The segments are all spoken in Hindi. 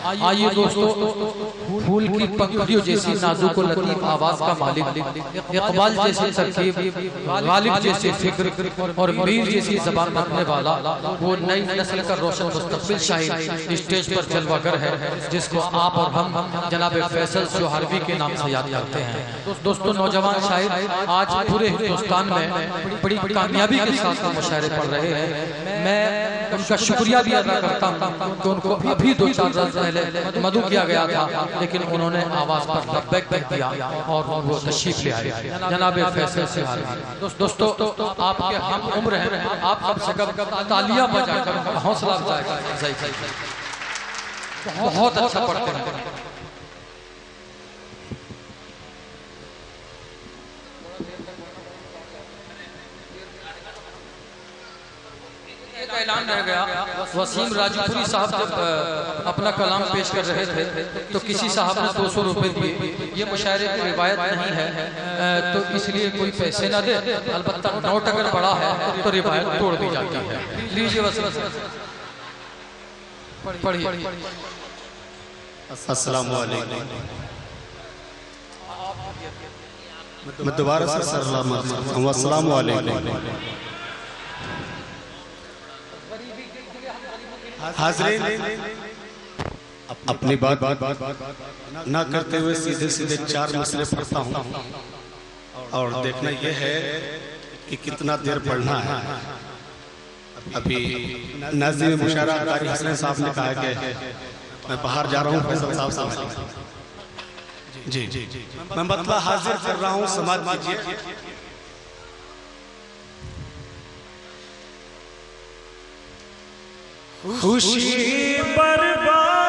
आइए दोस्तों, फूल की पंखुड़ियों जैसी नाजुक और लतीफ आवाज का मालिक, इकबाल जैसी तरकीब, गालिब जैसी फिक्र और मीर जैसी जबान रखने वाला वो नई नस्ल का रोशन मुस्तकबिल शाहिद स्टेज पर जलवागर है, जिसको आप और हम जनाब फैसल सुहारवी के नाम से याद करते हैं। दोस्तों, नौजवान शाहिद आज पूरे हिंदुस्तान में बड़ी कामयाबी के साथ मुशायरे पढ़ रहे हैं। मैं उनका शुक्रिया भी अदा करता हूँ कि उनको अभी 2-4 रोज पहले मधु किया गया था, लेकिन उन्होंने आवाज पर लब्बैक कह दिया और वो तशरीफ ले आए जनाब फैसल सुहारवी। दोस्तों, आपके हम उम्र हैं, आप सबसे कब तालियां बजाकर हौसला अफजाई, बहुत अच्छा पढ़ते हैं। ऐलान रह गया, वसीम राजपुरी साहब जब अपना कलाम पेश कर रहे थे तो किसी साहब ने 200 रुपए दिए। ये मुशायरे की रिवायत नहीं है, तो इसलिए कोई पैसे ना दे, अलबत्ता नोट अगर बड़ा है तो रिवायत तोड़ दी जाती है। लीजिए वसीम, पढ़िए। अस्सलामु अलैकुम। मैं दोबारा से अस्सलामु अलैकुम। हाज़रीन, अपनी बात ना करते हुए सीधे सीधे 4 मसले पढ़ता हूँ और देखना यह है कि कितना देर पढ़ना है। अभी नाज़िम मुशायरा कारी हसन साहब ने कहा कि मैं बाहर जा रहा हूँ, फैसल साहब से जी मैं मतलब हाजिर कर रहा हूँ, समाज कीजिए। खुशी बर्बाद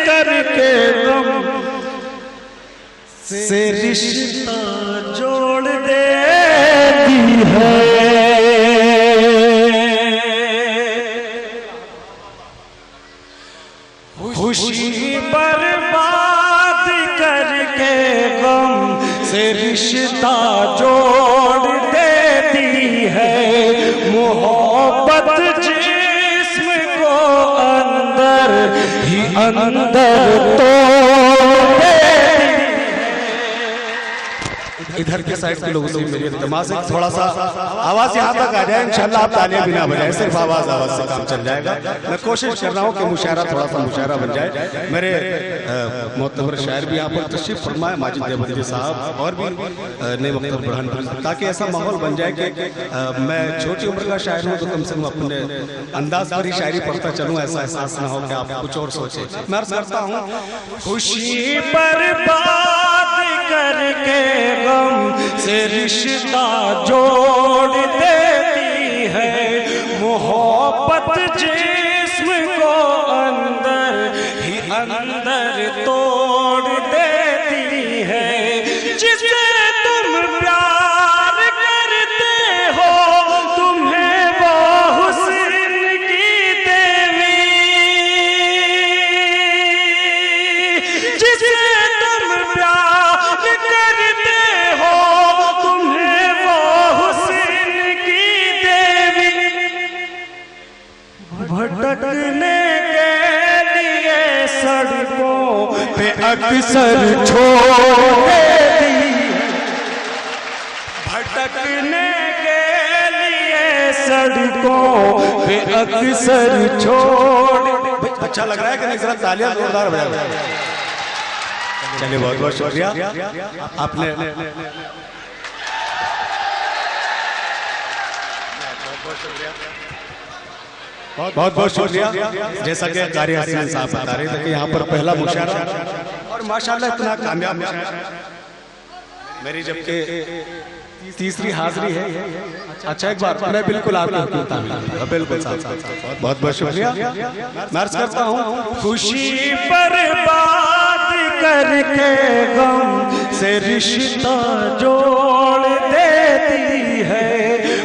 करके गम से रिश्ता जोड़ देती है। खुशी बर्बाद करके गम से रिश्ता जोड़ देती है। मोहब्बत जिस्म को अंदर ही अंदर तोड़ देती है। इधर के साइड के लोगों से मेरी इल्तिमास है, थोड़ा सा आवाज यहाँ तक आ जाए, इंशाल्लाह आप तालियां भी ना बजाएं, सिर्फ आवाज से काम चल जाएगा। मैं कोशिश कर रहा हूँ कि मुशायरा थोड़ा सा मुशायरा बन जाए। मेरे मोतबर शायर भी यहाँ पर तशरीफ फरमाए, माजिद देवबंदी साहब और भी नए वक्त बुरहान, ताकि ऐसा माहौल बन जाए कि मैं छोटी उम्र का शायर हूँ तो कम से कम अपने अंदाज पर ही शायरी पढ़ता चलूँ, ऐसा एहसास ना हो कि आप कुछ और सोचे। मैं अर्ज करता हूँ, खुशी बर्बाद करके गम से रिश्ता जोड़ देती है। मोहब्बत जिस्म को अंदर ही अंदर तोड़ देती है। जिसे तुम प्यार करते हो तुम्हें वो हुस्न की देवी, जिसे तुम प्यार करते हो तुम्हें वो हुस्न की देवी भटकने के लिए सड़कों पे अक्सर छोड़ देती। भटकने के लिए सड़कों पे अक्सर छोड़। अच्छा लग रहा है कि नहीं? जरा तालियां जोरदार बजा। चलिए, बहुत बहुत शुक्रिया आपने। बहुत बहुत शुक्रिया। जैसा कि कारी हसन साहब बता रहे थे कि यहाँ पर पहला मुशायरा और माशाल्लाह इतना कामयाब मुशायरा मेरी जबकि तीसरी हाजिरी है। अच्छा, एक बार मैं बिल्कुल आपको बिल्कुल बहुत बहुत शुक्रिया मैं अर्ज करता हूँ। खुशी बर्बाद करके गम से रिश्ता जोड़ देती है।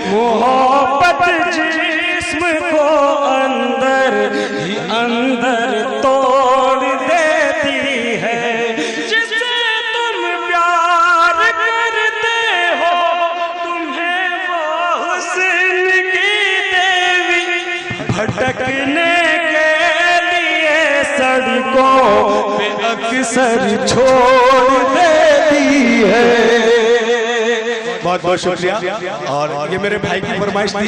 मोहब्बत जिस्म को अंदर ही अंदर तोड़ देती है। अक्सर छोड़ देती है। बहुत बहुत शुक्रिया। और ये मेरे भाई की फरमाइश थी,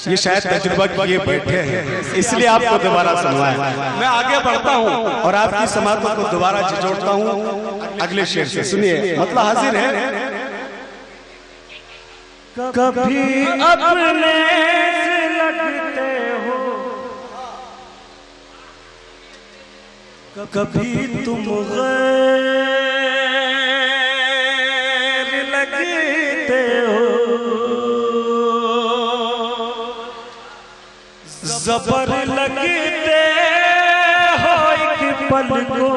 ये शायद तजुर्बा किए बैठे हैं इसलिए आपको दोबारा सुनवाया। मैं आगे बढ़ता हूँ और आपकी समातों को दोबारा जोड़ता हूँ अगले शेर से। सुनिए, मतलब हाजिर है। कभी अपने से लगते हो, कभी तुम गैर लगते हो, जबर लगते हो एक पल को,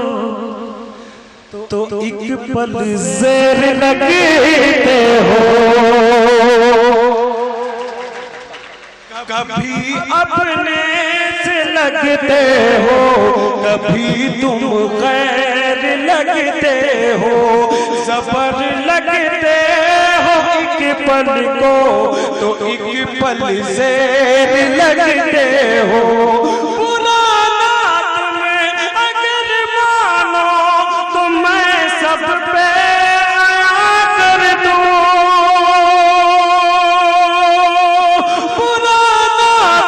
तो एक पल ज़ेर लगते हो। कभी अपने से लगते हो, कभी तुम गैर लगते हो, जबर लगते हो एक पल को, तो एक पल ज़ेर लगते हो। पुराना तुम्हें अगर मानो तो मैं सब पे आया कर दूं, पुराना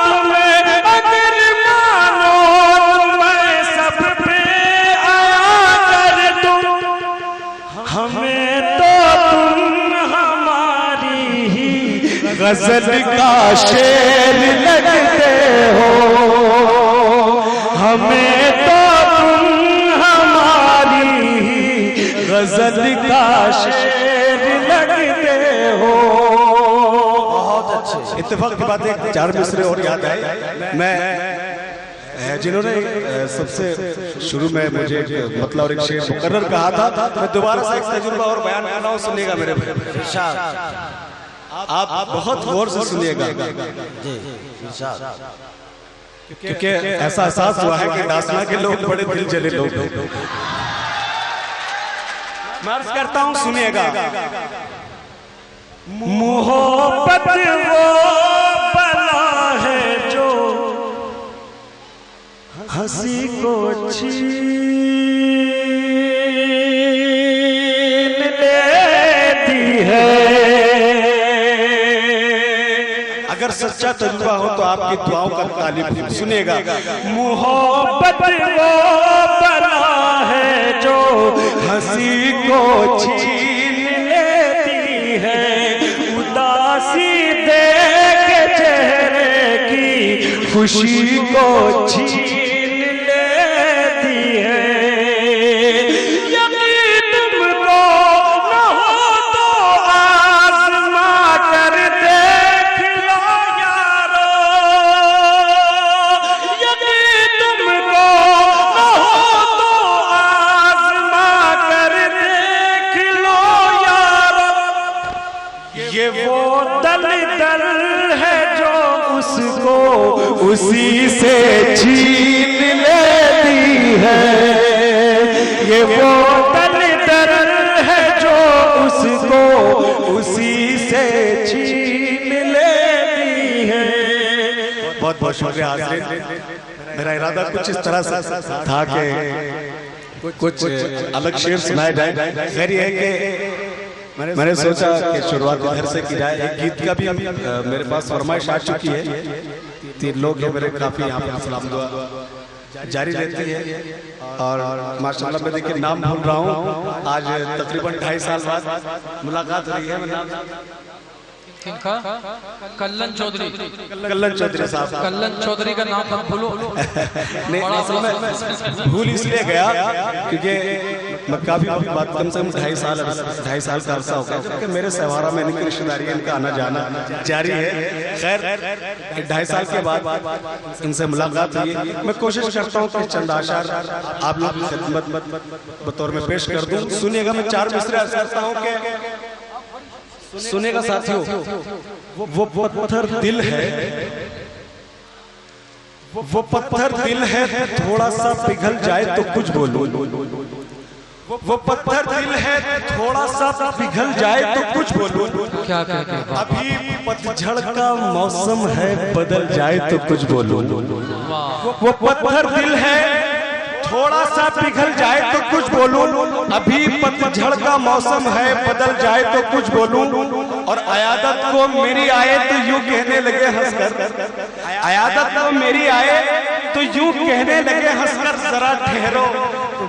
तुम्हें अगर मानो तो मैं सब पे आया कर दूं। हमें तो तुम हमारी ही गजल का शेर लगते हो, हमें तो तुम हमारी ही गजल का शेर लगते हो। बहुत अच्छे। इत्तेफाक की बात है, 4 मिसरे और याद आए। मैं जिन्होंने सबसे शुरू में मुझे मतलब और एक शेर मुकर्रर कहा था, मैं दोबारा से एक तजुर्बा और बयान कर रहा हूँ, सुनिएगा मेरे भाई। आप बहुत गौर से सुनिएगा, क्योंकि ऐसा एहसास हुआ है कि दासना के लोग बड़े दिल जले लोग हैं। मैं अर्ज करता हूँ, सुनिएगा। मोहब्बत वो बला है जो हंसी को छीन लेती है। अगर सच्चा तजुर्बा हो तो आपकी दुआओं का तालिब सुनेगा। मोहब्बत वो बला है जो हंसी को छीन लेती है, उदासी देख चेहरे की खुशी को छीन लेती है। यकीन तुमको न हो तो आज़मा कर देख लो यारो, यकीन तुमको न हो तो आज़मा कर देख लो यारो। ये वो दलदल है जो उसको उसी से छीन लेती है, ये वो दलदल है जो उसको उसी से छीन लेती है। बहुत बहुत शुक्रिया हाज़रीन। मेरा इरादा कुछ इस तरह से था कि कुछ अलग शेर सुनाए जाए। खैर ये है कि मैंने सोचा कि शुरुआत इधर से की जाए। एक गीत का भी मेरे पास फरमाइश आ चुकी है। 3 लोग हैं मेरे, काफी यहाँ पे सलाम दुआ जारी रहती है। और माशाल्लाह मैं देखिए नाम भूल रहा हूँ, आज तकरीबन 2.5 साल बाद मुलाकात हुई है। मैं नाम किनका? कल्लन चौधरी। कल्लन चौधरी साहब। कल्लन चौधरी का नाम मत भूलो। नहीं, असल में भूल इसलिए गया क्योंकि मैं काफी बात कम से कम 2.5 साल का अरसा हो गया, जबकि मेरे सहारा में इनकी रिश्तेदारी है, इनका आना जाना जारी है। खैर 2.5 साल के बाद इनसे मुलाकात हुई। मैं कोशिश करता हूँ कि चंद आशार आप लोग की खिदमत बतौर में पेश कर दूं। सुनिएगा, मैं 4 मिसरे अर्ज करता हूँ कि सुनेगा साथियों। वो पत्थर दिल है, वो पत्थर दिल है, थोड़ा सा पिघल जाए तो कुछ बोलो। वो पत्थर दिल है, थोड़ा सा पिघल जाए तो कुछ बोलो। क्या अभी पतझड़ का मौसम है, बदल जाए तो कुछ बोलो। वो पत्थर दिल है, थोड़ा सा पिघल जाए तो कुछ बोलूं, अभी पतझड़ का मौसम है, बदल जाए तो कुछ बोलूं। और अयादत को मेरी आए तो यूं कहने लगे हंसकर, अयादत को मेरी आए तो यूं कहने लगे हंसकर, जरा ठहरो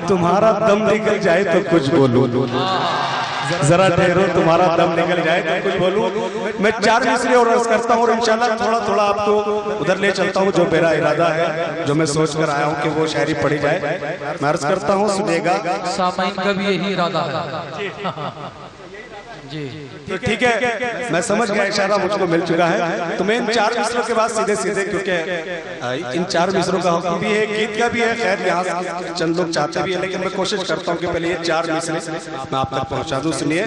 तुम्हारा दम निकल जाए तो कुछ बोलूं, जरा ठहरो तुम्हारा दम निकल जाए तो कुछ बोलूं। मैं 4 मिसरे और अर्ज करता हूं और इंशाल्लाह थोड़ा थोड़ा आपको उधर ले चलता हूं, जो मेरा इरादा है, जो मैं सोच कर आया हूं कि वो शायरी पढ़ी जाए। मैं अर्ज करता हूं, सुनिएगा। सामाइन का भी यही इरादा है जी। तो ठीक है, मैं समझ गया, इशारा मुझको मिल चुका है। तो मैं इन 4 मिसरों के बाद सीधे सीधे, क्योंकि इन 4 मिसरों का हुक्म भी है, गीत का भी है, खैर यहाँ चंद लोग चाहते भी है, लेकिन मैं कोशिश करता हूँ कि पहले ये 4 मिसरे मैं आप तक पहुँचा दूँ। सुनिए,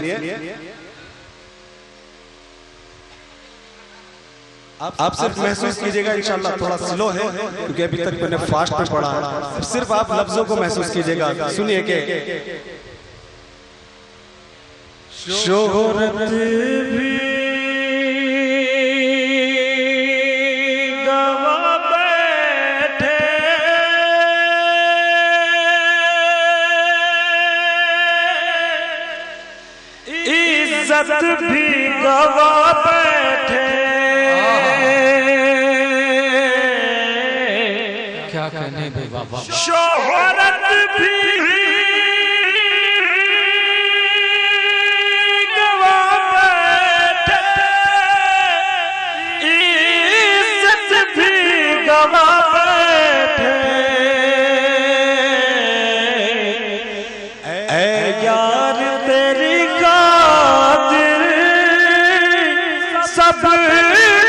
आप सिर्फ महसूस कीजिएगा, इंशाल्लाह थोड़ा स्लो है क्योंकि अभी तक मैंने फास्ट में पढ़ा है, सिर्फ आप लफ्जों को महसूस कीजिएगा। सुनिए के शोहरत भी गवा बैठे, इज्जत भी गवा बैठे, क्या कहने बे बाबा। शोहरत भी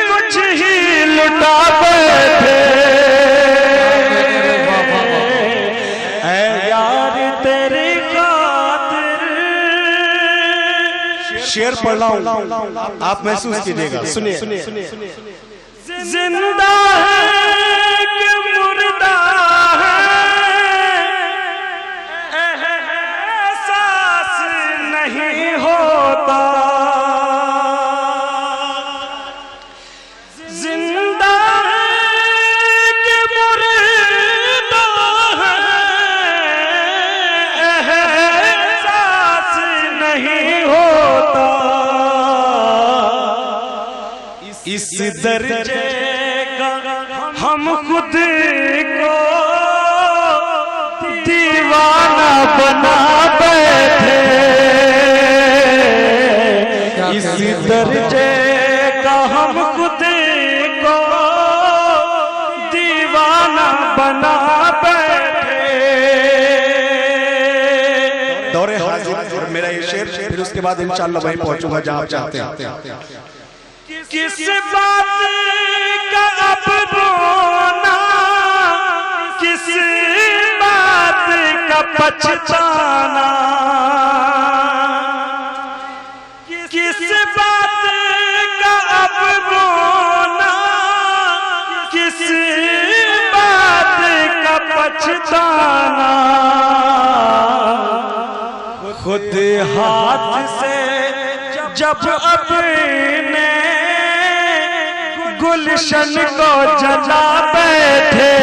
कुछ ही लुटा बैठे, ऐ यार तेरी खातिर। शेर पढ़ रहा हूं, आप महसूस कीजिएगा। सुनिए, जिंदा है कि मुर्दा है, एहसास नहीं होता, इस दर्जे का हम खुद को दीवाना बना बैठे, इस दर्जे का हम खुद को दीवाना बना बैठे। दौरे हाजिर और मेरा ये शेर, फिर उसके बाद इंशाअल्लाह वहीं पहुंचूंगा जहां आप चाहते हैं। किस बात का अब रोना, किस बात का पछताना, किस बात का अब रोना, किस बात का पछताना, खुद हाथ से जब अपने गुलशन को जला बैठे,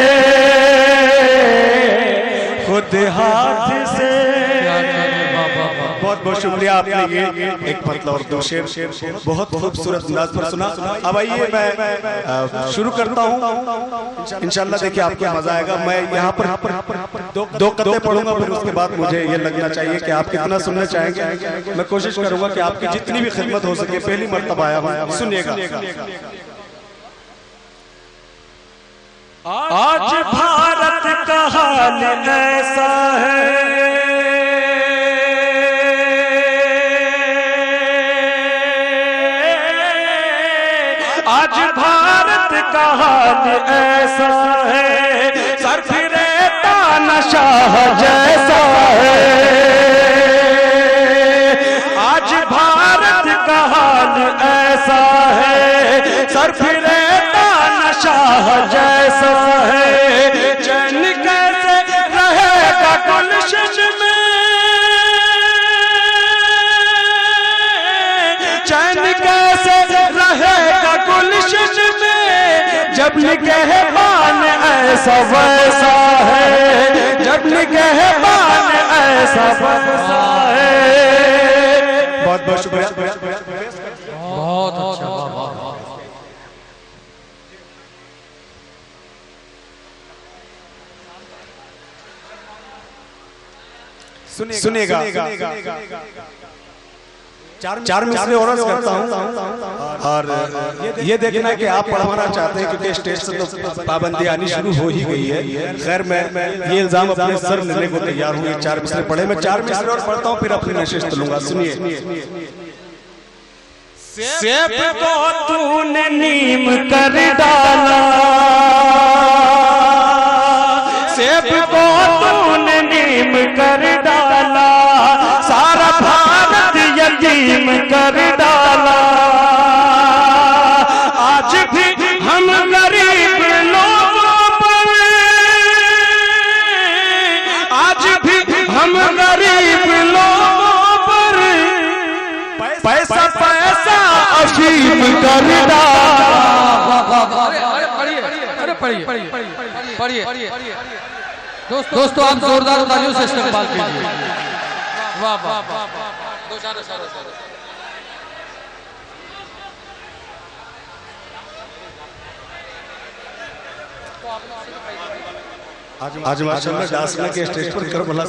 खुद हाथ से। बहुत बहुत शुक्रिया, आपने ये एक पतला और 2 शेर बहुत खूबसूरत अंदाज पर सुना। अब आइए मैं शुरू करता हूँ, इंशाल्लाह देखिए आपको मजा आएगा। मैं यहाँ पर 2 कत्ते पढ़ूंगा, फिर उसके बाद मुझे ये लगना चाहिए कि आप कितना सुनना चाहेंगे। मैं कोशिश करूंगा कि आपकी जितनी भी खिदमत हो सके, पहली मर्तबा आया हूँ, सुनिएगा। आज भारत का हाल ऐसा है, आज भारत का हाल ऐसा है, सर फिरे तानाशाह जैसा है, आज भारत का हाल ऐसा है, सर फिरे तानाशाह जैसा है। चैन कैसे रहेगा गुलशन में, चैन कैसे रहेगा गुलशन में, जब निगहबान ऐसा वैसा है, जब निगहबान ऐसा बरसा है। बहुत बहुत शुक्रिया। बहुत अच्छा, वाह वाह वाह। सुनिएगा, चार मिसरे और करता हूँ और ये देखना है कि आप पढ़वाना चाहते हैं, क्योंकि स्टेज से तो पाबंदी आनी शुरू हो ही गई है। खैर मैं ये इल्जाम अपने सर लेने को तैयार हूँ। ये 4 मिसरे पढ़े, मैं 4 मिसरे और पढ़ता हूँ, फिर अपनी नशिस्त लूंगा। सुनिए। सेब को तूने नीम कर डाला, सेब को तूने नीम कर डाला, सारा भारत यतीम कर डाला। आज भी हम गरीब लोगों पर, आज भी हम गरीब लोगों पर पैसा पैसा असीम कर डाला। अरे पढ़िए दोस्तों, आप जोरदार तालियों से इस्तेमाल कीजिए। वाह वाह वाह, दो चार आज माशाअल्लाह डांसना के स्टेज पर कर भला।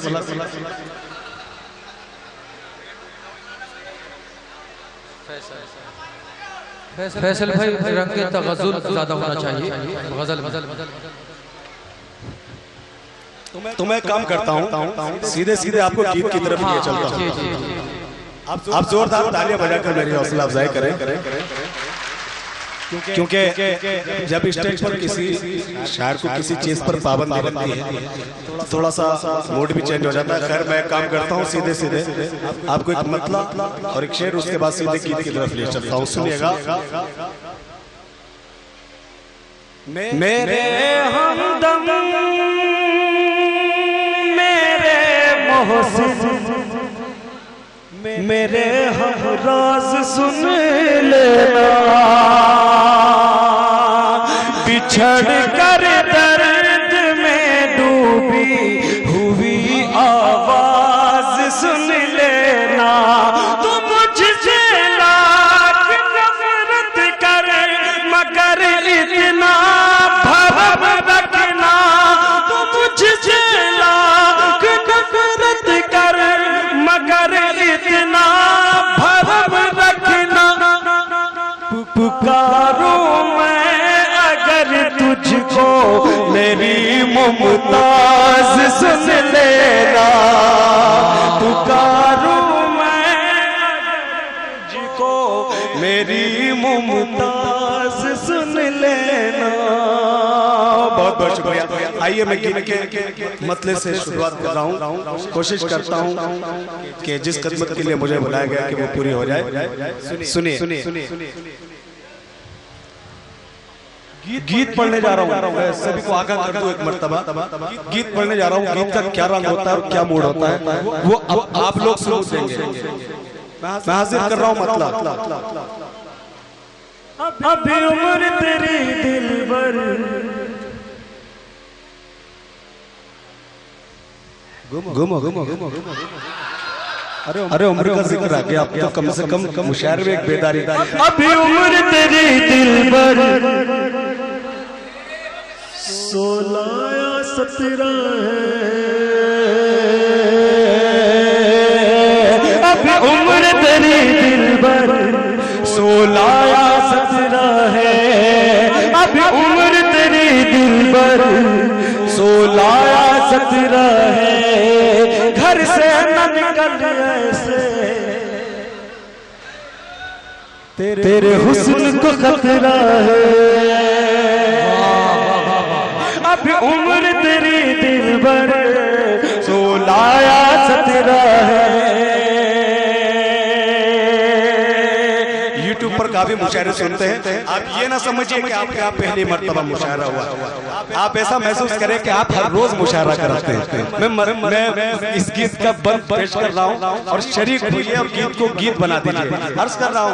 फैसल भाई, रंग के तगज़ुल ज्यादा होना चाहिए। गजल तो मैं काम करता हूँ, सीधे सीधे आपको गीत की तरफ लिए चलता हूँ। आप जोरदार तालियां बजाकर मेरी हौसला अफजाई करें, क्योंकि जब स्टेज पर किसी शायर को किसी चीज पर पाबंदी बनती है, थोड़ा सा मूड भी चेंज हो जाता है। खैर मैं काम करता हूँ, सीधे सीधे आपको एक मतला और एक शेर, उसके बाद सीधे गीत की तरफ ले चलता हूँ। सुनिएगा। मेरे हमदम मेरे मोहसिन मेरे हमराज सुन लेना, बिछड़ कर दर्द में डूबी हुई आवाज सुन लेना। तू मुझसे लाख नफरत कर मगर इतना भरम रखना। तू मुझसे लाख नफरत कर मगर इतना भरम रखना। पुकारूं मैं अगर तुझको मेरी मुमताज सुन लेना। पुकारूं मैं तुझको मेरी मुमताज सुन लेना। बहुत बहुत शुक्रिया। आइए मैं गीत के मतले से शुरुआत कर रहा हूँ। कोशिश करता हूँ कि जिस खिदमत के लिए मुझे बुलाया गया कि वो पूरी हो जाए। सुनिए। गीत पढ़ने जा रहा हूँ, मैं सभी को आगाह कर दूं एक मर्तबा। गीत पढ़ने जा रहा हूँ, गीत का क्या रंग होता है और क्या मूड होता है वो अब आप लोग समझ देंगे। मैं हाजिर कर रहा हूँ मतलब। अभी उम्र तेरी दिलबर, घूमो। अरे उम्र का जिक्र आ गया, आप तो कम से कम मुशायर में एक बेदारी। अभी उम्र तेरी दिलबर, 16 या 17 है। अभी उम्र तेरी दिलबर, 16 या 17 है। अभी उम्र तेरी दिलबर, 16 या 17 है। घर से न निकल ऐसे, तेरे हुस्न को खतरा है। अभी उम्र तेरी दिलबर, 16 या 17 है। यूट्यूब पर काफी मुशायरे सुनते हैं, आप ये ना समझिए कि आपके आप पहली मर्तबा मुशायरा हुआ। आप आप ऐसा महसूस करें कि आप हर रोज मुशायरा करते हैं। मैं इस गीत का बंद पेश कर रहा हूँ और शरीक हुई और गीत को गीत बना दीजिए। अर्ज कर रहा हूँ,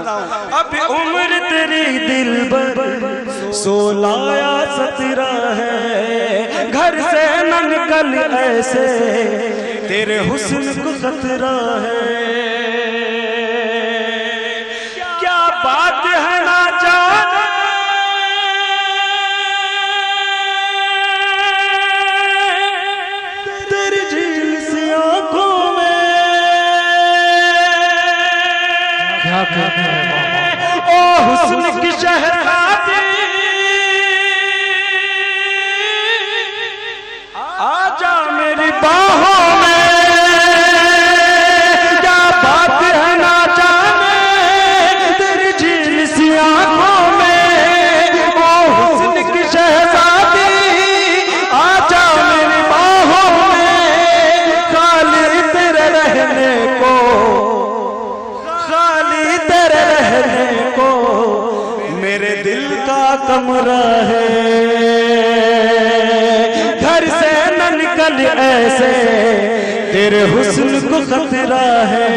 अब उम्र तेरी दिलबर 16 या 17 है, घर से न निकल ऐसे तेरे हुस्न को खतरा है। क्या बात है ना जाने तेरी झील सी आंखों में, क्या कहते हैं ओ हुस्न की शहजादी आजा मेरी बाहों में। क्या बात है ना जाने तेरी झील सी आंखों में, ओ हुस्न की शहजादी आजा मेरी बाहों में। खाली तेरे रहने को, खाली तेरे रहने को मेरे दिल का कमरा है। घर से न निकल ऐसे तेरे हुस्न को खतरा है।